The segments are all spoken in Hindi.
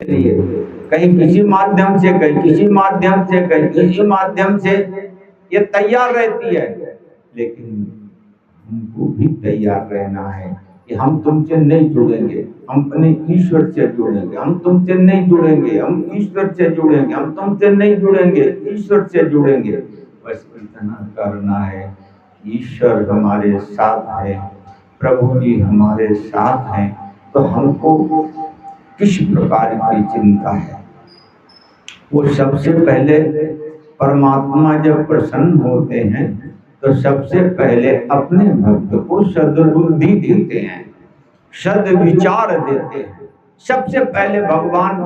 लिए कहीं किसी माध्यम से, कहीं किसी माध्यम से, कहीं किसी माध्यम से ये तैयार रहती है। लेकिन हमको भी तैयार रहना है कि हम तुमसे नहीं जुड़ेंगे, हम अपने ईश्वर से जुड़ेंगे। हम तुमसे नहीं जुड़ेंगे, हम ईश्वर से जुड़ेंगे। हम तुमसे नहीं जुड़ेंगे, ईश्वर से जुड़ेंगे। बस इतना करना है। ईश्वर हमारे साथ है, प्रभु जी हमारे साथ हैं, तो हमको किस प्रकार की चिंता है। वो सबसे पहले परमात्मा जब प्रसन्न होते हैं तो सबसे पहले अपने भक्त को सद्बुद्धि देते हैं, सद्विचार देते हैं। सबसे पहले भगवान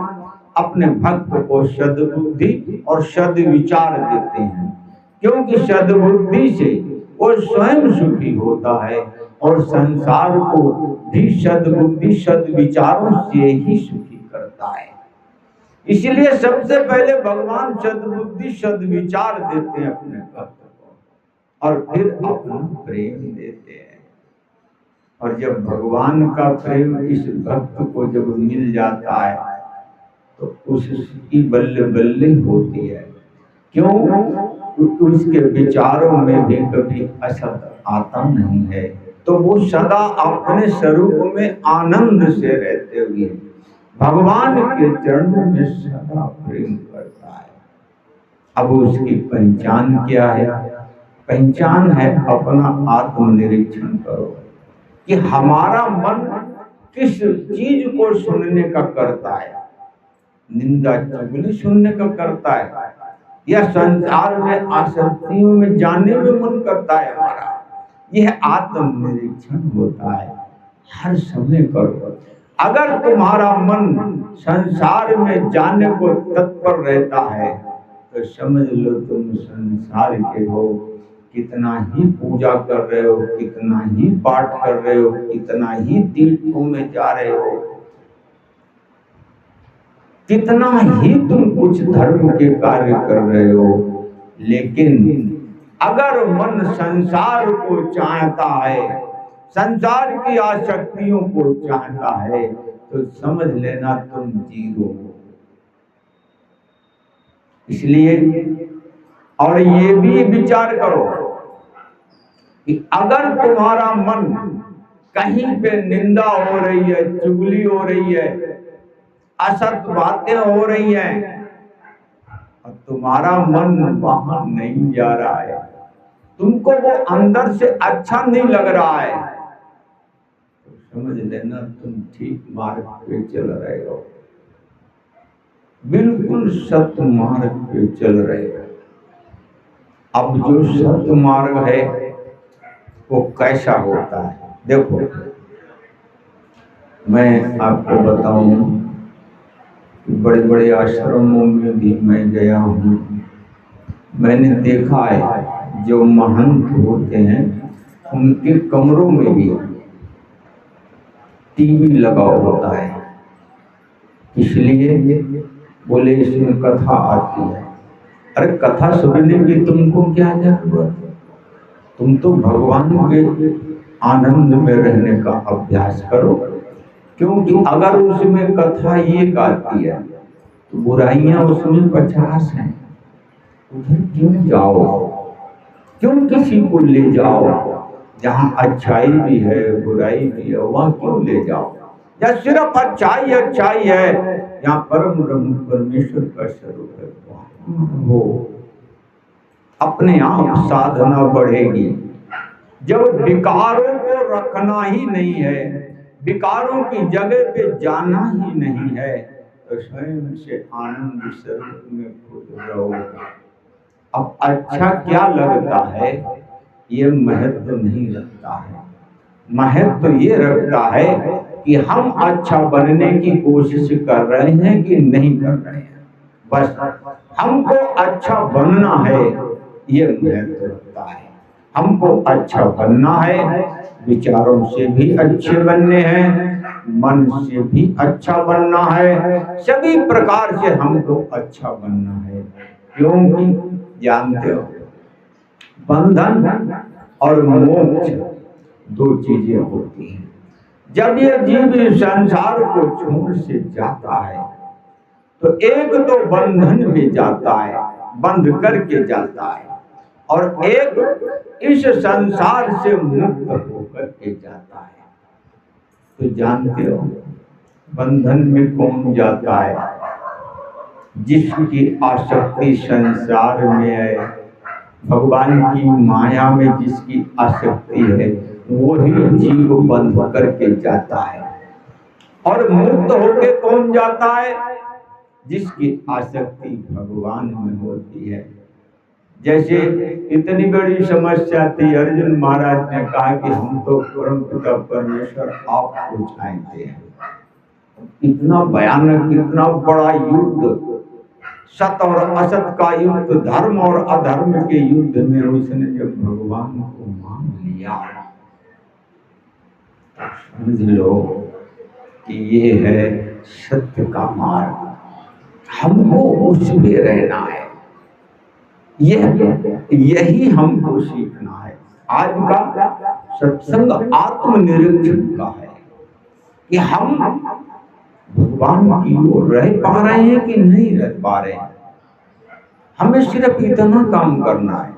अपने भक्त को सद्बुद्धि और सद्विचार देते हैं, क्योंकि सद्बुद्धि से वो स्वयं सुखी होता है और संसार को भी सद्बुद्धि सद्विचारों से ही सुखी करता है। इसलिए सबसे पहले भगवान सद्बुद्धि सद्विचार देते हैं अपने भक्त को, और फिर अपना प्रेम देते हैं। और जब भगवान का प्रेम इस भक्त को जब मिल जाता है तो उसकी बल्ले बल्ले होती है। क्यों? उसके विचारों में भी कभी असत आता नहीं है, तो वो सदा अपने स्वरूप में आनंद से रहते हुए भगवान के चरणों में सदा प्रेम करता है। अब उसकी पहचान क्या है? पहचान है अपना आत्मनिरीक्षण करो कि हमारा मन किस चीज को सुनने का करता है। निंदा चुगली सुनने का करता है, या संसार में आसक्तियों में जाने में मन करता है हमारा। यह आत्मनिरीक्षण होता है, हर समय करो। अगर तुम्हारा मन संसार में जाने को तत्पर रहता है तो समझ लो तुम संसार के हो। कितना ही पूजा कर रहे हो, कितना ही पाठ कर रहे हो, कितना ही तीर्थों में जा रहे हो, कितना ही तुम कुछ धर्म के कार्य कर रहे हो, लेकिन अगर मन संसार को चाहता है, संसार की आसक्तियों को चाहता है, तो समझ लेना तुम जीरो हो। इसलिए और ये भी विचार करो कि अगर तुम्हारा मन कहीं पे निंदा हो रही है, चुगली हो रही है, असत बातें हो रही हैं, और तुम्हारा मन वहां नहीं जा रहा है, तुमको वो अंदर से अच्छा नहीं लग रहा है, तो समझ लेना तुम ठीक मार्ग पे चल रहे हो, बिल्कुल सत्य मार्ग पे चल रहे हो। अब जो सत्य मार्ग है वो कैसा होता है? देखो, मैं आपको बताऊं, बड़े बड़े आश्रमों में भी मैं गया हूँ। मैंने देखा है जो महंत होते हैं उनके कमरों में भी टीवी लगा होता है, इसलिए बोले इसमें कथा आती है। अरे कथा सुनने की तुमको क्या जरूरत? तुम तो भगवान के आनंद में रहने का अभ्यास करो, क्योंकि अगर उसमें कथा ये गाती है तो बुराइयां उसमें 50 हैं। उधर क्यों जाओ? क्यों किसी को ले जाओ? जहाँ अच्छाई भी है बुराई भी है वहाँ क्यों ले जाओ? या सिर्फ अच्छाई अच्छाई है, यहाँ परम ब्रह्म परमेश्वर का स्वरूप है, वो अपने आप साधना बढ़ेगी। जब विकारों को रखना ही नहीं है, विकारों की जगह पे जाना ही नहीं है, तो स्वयं से आनंद स्वरूप में खुद रहो। अब अच्छा क्या लगता है ये महत्व नहीं रखता है। महत्व ये रखता है कि हम अच्छा बनने की कोशिश कर रहे हैं कि नहीं कर रहे हैं। बस हमको अच्छा बनना है, ये महत्व रखता है। हमको अच्छा बनना है, विचारों से भी अच्छे बनने हैं, मन से भी अच्छा बनना है, सभी प्रकार से हमको अच्छा बनना है। क्योंकि जानते हो बंधन और मोक्ष दो चीजें होती हैं। जब ये जीव संसार को छोड़ से जाता है तो एक तो बंधन में जाता है, बंध करके जाता है, और एक इस संसार से मुक्त होकर के जाता है। तो जानते हो बंधन में कौन जाता है? जिसकी आसक्ति संसार में है, भगवान की माया में जिसकी आसक्ति है, वही जीव बंध करके जाता है। और मुक्त होके कौन जाता है? जिसकी आसक्ति भगवान में होती है। जैसे इतनी बड़ी समस्या थी, अर्जुन महाराज ने कहा कि हम तो परम पिता परमेश्वर आपको चाहते हैं। इतना भयानक, इतना बड़ा युद्ध, सत और असत का युद्ध, धर्म और अधर्म के युद्ध में उसने जब भगवान को मान लिया, समझ लो कि ये है सत्य का मार्ग, हमको उसमें रहना है। यही हमको सीखना है। आज का सत्संग आत्मनिरीक्षण का है कि हम भगवान की ओर रह पा रहे हैं कि नहीं रह पा रहे हैं। हमें सिर्फ इतना काम करना है।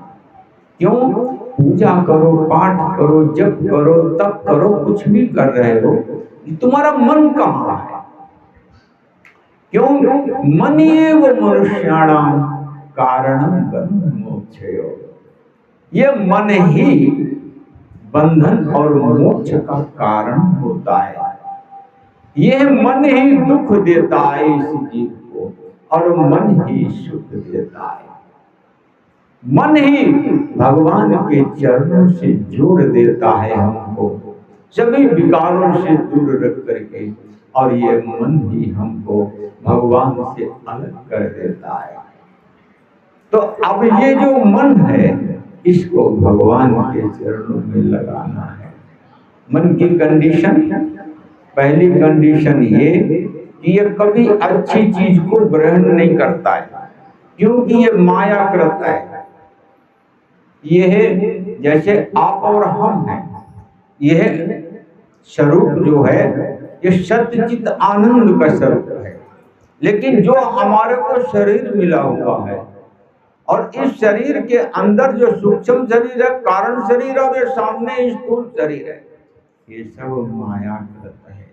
क्यों? पूजा करो, पाठ करो, जप करो, तप करो, कुछ भी कर रहे हो, तुम्हारा मन कहाँ है? क्यों? मन एव मनुष्याणाम कारणम बंधन मोक्षयो। ये मन ही बंधन और मोक्ष का कारण होता है। यह मन ही दुख देता है इस जीव को, और मन ही सुख देता है। मन ही भगवान के चरणों से जोड़ देता है हमको, सभी विकारों से दूर रख करके, और ये मन ही हमको भगवान से अलग कर देता है। तो अब ये जो मन है, इसको भगवान के चरणों में लगाना है। मन की कंडीशन, पहली कंडीशन ये कि ये कभी अच्छी चीज को ग्रहण नहीं करता है, क्योंकि ये मायाकृत है। ये है जैसे आप और हम हैं। यह स्वरूप जो है ये सच्चित आनंद का स्वरूप है। लेकिन जो हमारे को शरीर मिला हुआ है, और इस शरीर के अंदर जो सूक्ष्म शरीर है, कारण शरीर, और ये सामने स्थूल शरीर है, ये सब मायाकृत है,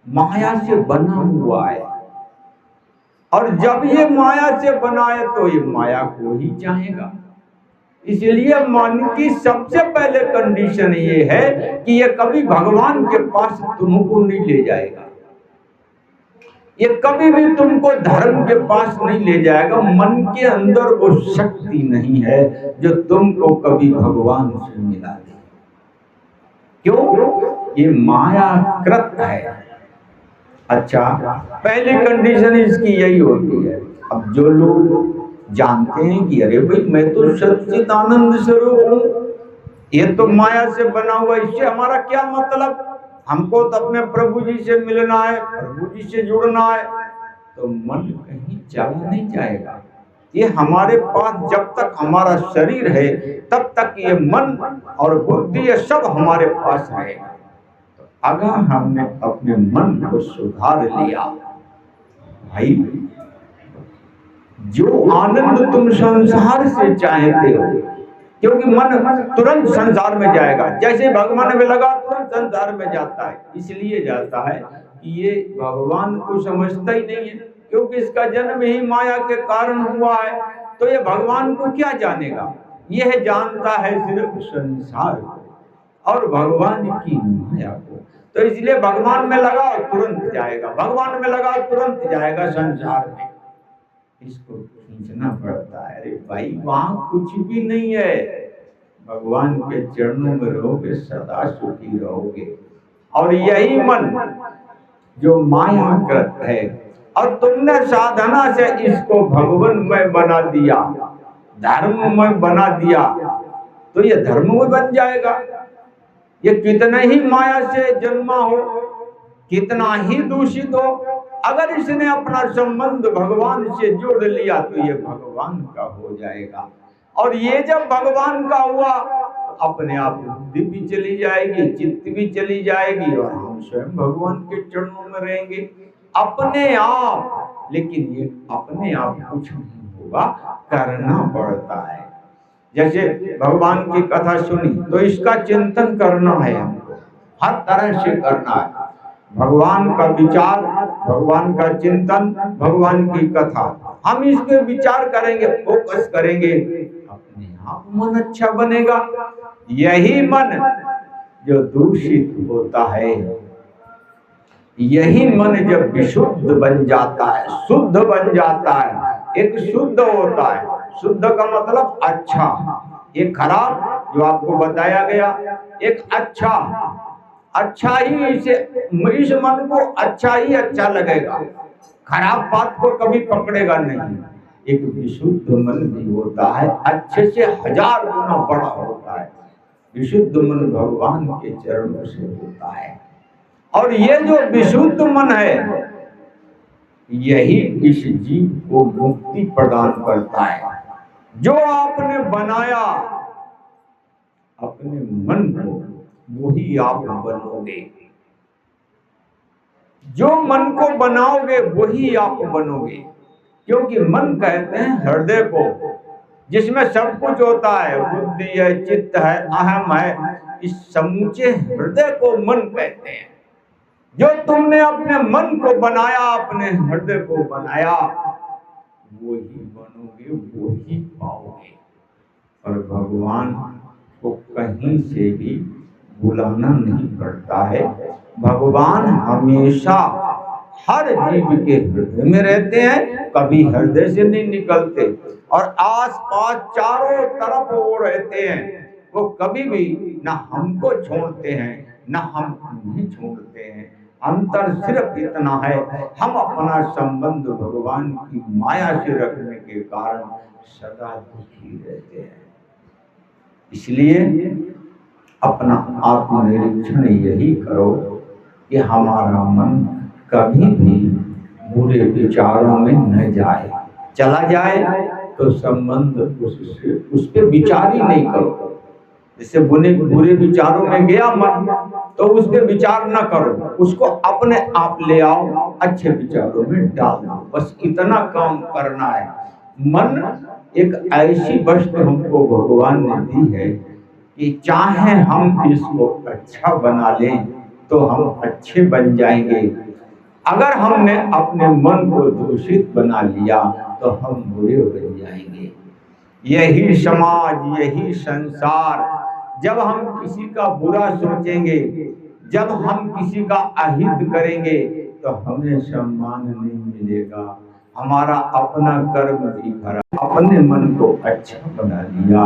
माया से बना हुआ है। और जब ये माया से बना है तो ये माया को ही चाहेगा। इसलिए मन की सबसे पहले कंडीशन ये है कि ये कभी भगवान के पास तुमको नहीं ले जाएगा। ये कभी भी तुमको धर्म के पास नहीं ले जाएगा। मन के अंदर वो शक्ति नहीं है जो तुमको कभी भगवान से मिला दे। क्यों? ये मायाकृत है। अच्छा, पहली कंडीशन इसकी यही होती है। अब जो लोग जानते हैं कि अरे भाई मैं तो सच्चित आनंद स्वरूप हूँ, ये तो माया से बना हुआ, इससे हमारा क्या मतलब, हमको तो अपने प्रभु जी से मिलना है, प्रभु जी से जुड़ना है, तो मन कहीं चला नहीं जाएगा। ये हमारे पास जब तक हमारा शरीर है तब तक ये मन और बुद्धि ये सब हमारे पास रहेगा। तो अगर हमने अपने मन को सुधार लिया, भाई जो आनंद तुम संसार से चाहते हो, क्योंकि मन तुरंत संसार में जाएगा, जैसे भगवान में लगा तुरंत संसार में जाता है। इसलिए जाता है कि ये भगवान को समझता ही नहीं है, क्योंकि इसका जन्म ही माया के कारण हुआ है। तो ये भगवान को क्या जानेगा? यह जानता है सिर्फ संसार को और भगवान की माया को। तो इसलिए भगवान में लगा तुरंत जाएगा, भगवान में लगा तुरंत जाएगा संसार में। इसको खींचना पड़ता है। अरे भाई वहां कुछ भी नहीं है, भगवान के चरणों में रहोगे सदा सुखी रहोगे। और यही मन जो मायाकृत है, और तुमने साधना से इसको भगवानमय बना दिया, धर्ममय बना दिया, तो ये धर्ममय बन जाएगा। ये कितना ही माया से जन्मा हो, कितना ही दूषित हो, अगर इसने अपना संबंध भगवान से जोड़ लिया तो ये भगवान का हो जाएगा। और ये जब भगवान का हुआ तो अपने आप बुद्धि भी चली जाएगी, चित्त भी चली जाएगी, और हम स्वयं भगवान के चरणों में रहेंगे। अपने आप लेकिन ये अपने आप कुछ नहीं होगा, करना पड़ता है। जैसे भगवान की कथा सुनी तो इसका चिंतन करना है, हमको हर तरह से करना है। भगवान का विचार, भगवान का चिंतन, भगवान की कथा, हम इस पे विचार करेंगे, फोकस करेंगे, अपने आप मन अच्छा बनेगा। यही मन जो दूषित होता है, यही मन जब विशुद्ध बन जाता है, शुद्ध बन जाता है, एक शुद्ध होता है। शुद्ध का मतलब अच्छा, एक खराब जो आपको बताया गया, एक अच्छा, अच्छा ही इस मन को अच्छा ही अच्छा लगेगा, खराब बात को कभी पकड़ेगा नहीं। एक विशुद्ध मन भी होता है, अच्छे से 1000 गुना बड़ा होता है। विशुद्ध मन भगवान के चरणों से होता है। और ये जो विशुद्ध मन है, यही इस जीव को मुक्ति प्रदान करता है। जो आपने बनाया अपने मन को, वही आप बनोगे। जो मन को बनाओगे वही आप बनोगे। क्योंकि मन कहते हैं हृदय को, जिसमें सब कुछ होता है, बुद्धि है, चित्त है, अहम है, इस समूचे हृदय को मन कहते हैं। जो तुमने अपने मन को बनाया, अपने हृदय को बनाया, वही बनोगे, वही पाओगे। और भगवान को कहीं से भी बुलाना नहीं पड़ता है। भगवान हमेशा हर जीव के हृदय में रहते हैं, कभी हृदय से नहीं निकलते। और आसपास चारों तरफ वो रहते हैं, वो कभी भी ना हमको छोड़ते हैं, ना हम उन्हें छोड़ते हैं। अंतर सिर्फ इतना है, हम अपना संबंध भगवान की माया से रखने के कारण सदा दुखी रहते हैं। इसलिए अपना आत्मनिरीक्षण यही करो कि हमारा मन कभी भी बुरे विचारों में न जाए। चला जाए तो संबंध उससे, उस पर विचार ही नहीं करो। जैसे बुरे विचारों में गया मन, तो उस पर विचार न करो, उसको अपने आप ले आओ, अच्छे विचारों में डाल दो। बस इतना काम करना है। मन एक ऐसी वस्तु हमको भगवान ने दी है कि चाहे हम इसको अच्छा बना लें तो हम अच्छे बन जाएंगे। अगर हमने अपने मन को दूषित बना लिया तो हम बुरे बन जाएंगे। यही समाज, यही संसार, जब हम किसी का बुरा सोचेंगे, जब हम किसी का अहित करेंगे, तो हमें सम्मान नहीं मिलेगा। हमारा अपना कर्म भी खराब, अपने मन को अच्छा बना लिया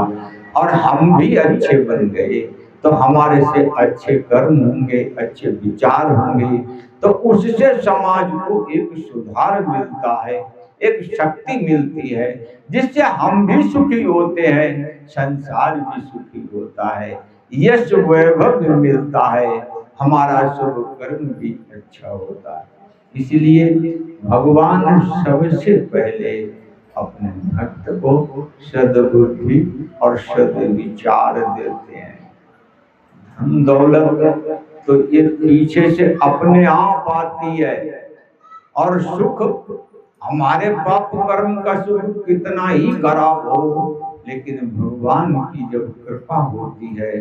और हम भी अच्छे बन गए, तो हमारे से अच्छे कर्म होंगे, अच्छे विचार होंगे, तो उससे समाज को एक सुधार मिलता है, एक शक्ति मिलती है, जिससे हम भी सुखी होते हैं, संसार भी सुखी होता है, यश वैभव भी मिलता है, हमारा शुभ कर्म भी अच्छा होता है। इसलिए भगवान सबसे पहले अपने भक्त को सद्बुद्धि और सद्विचार देते हैं। धन दौलत तो ये पीछे से अपने आप आती है, और सुख हमारे पाप कर्म का सुख कितना ही खराब हो, लेकिन भगवान की जब कृपा होती है,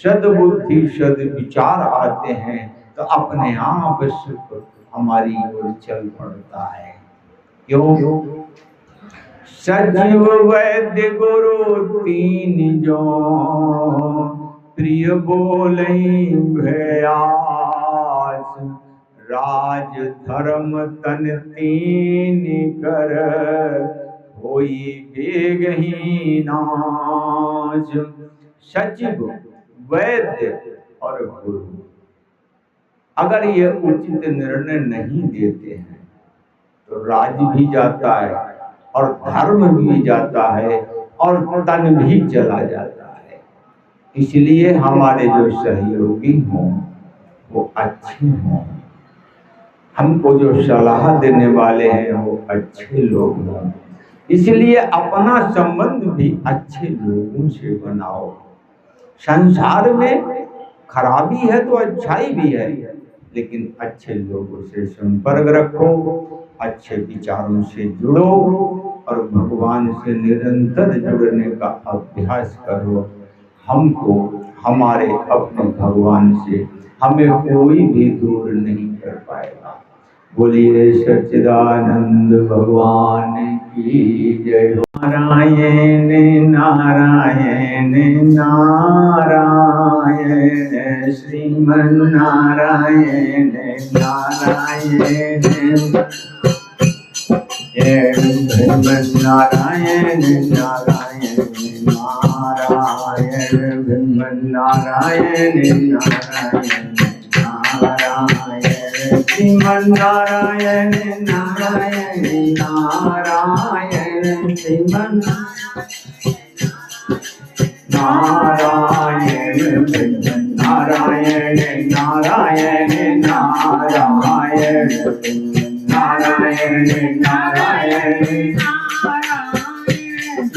सद्बुद्धि सद्विचार आते हैं, तो अपने आप सुख हमारी ओर चल पड़ता है। क्यों? सजीव वैद्य गुरु तीन जो प्रिय बोलई भयास, राज धर्म तन तीन कर होई बेगही नाश। सचिव, वैद्य और गुरु अगर ये उचित निर्णय नहीं देते हैं तो राज भी जाता है और धर्म भी जाता है और तन भी चला जाता है। इसलिए हमारे जो सहयोगी हों वो अच्छे हों, हमको जो सलाह देने वाले हैं वो अच्छे लोग हों। इसलिए अपना संबंध भी अच्छे लोगों से बनाओ। संसार में खराबी है तो अच्छाई भी है, लेकिन अच्छे लोगों से संपर्क रखो, अच्छे विचारों से जुड़ो और भगवान से निरंतर जुड़ने का अभ्यास करो। हमको हमारे अपने भगवान से हमें कोई भी दूर नहीं कर पाएगा। बोलिए सच्चिदानंद भगवान की जय। नारायण नारायण नारायण श्रीमन नारायण नारायण श्रीमन नारायण नारायण नारायण श्रीमन नारायण नारायण नारायण श्रीमन नारायण नारायण नारायण श्रीमन नारायण श्रीमन नारायण नारायण नारायण नारायण नारायण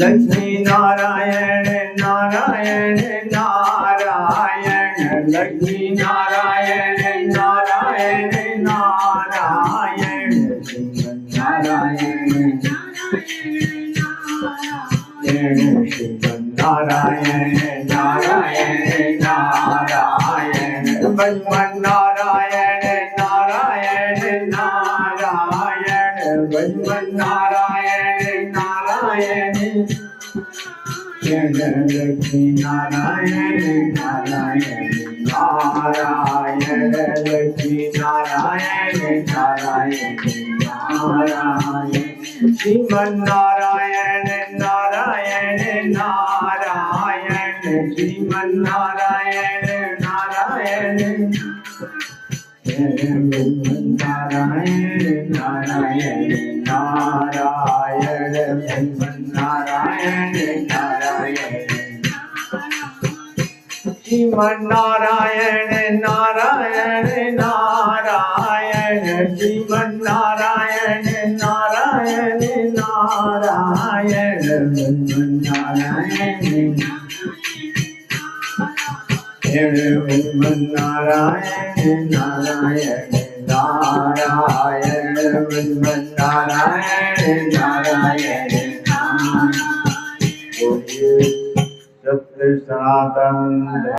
लक्ष्मी नारायण नारायण नारायण लक्ष्मी नारायण नारायण नारायण श्रीमन नारायण श्रीमन नारायण नारायण नारायण भगवान नारायण नारायण नारायण भगवान नारायण नारायण लक्ष्मी नारायण नारायण नारायण लक्ष्मी नारायण नारायण नारायण श्रीमन नारायण नारायण नारायण श्रीमन नारायण नारायण नारायण नारायण नारायण नारायण नारायण श्रीमन नारायण नारायण नारायण श्रीमन नारायण नारायण नारायण नारायण नारायण नारायण नारायण नारायण नारायण सत्य सनातन।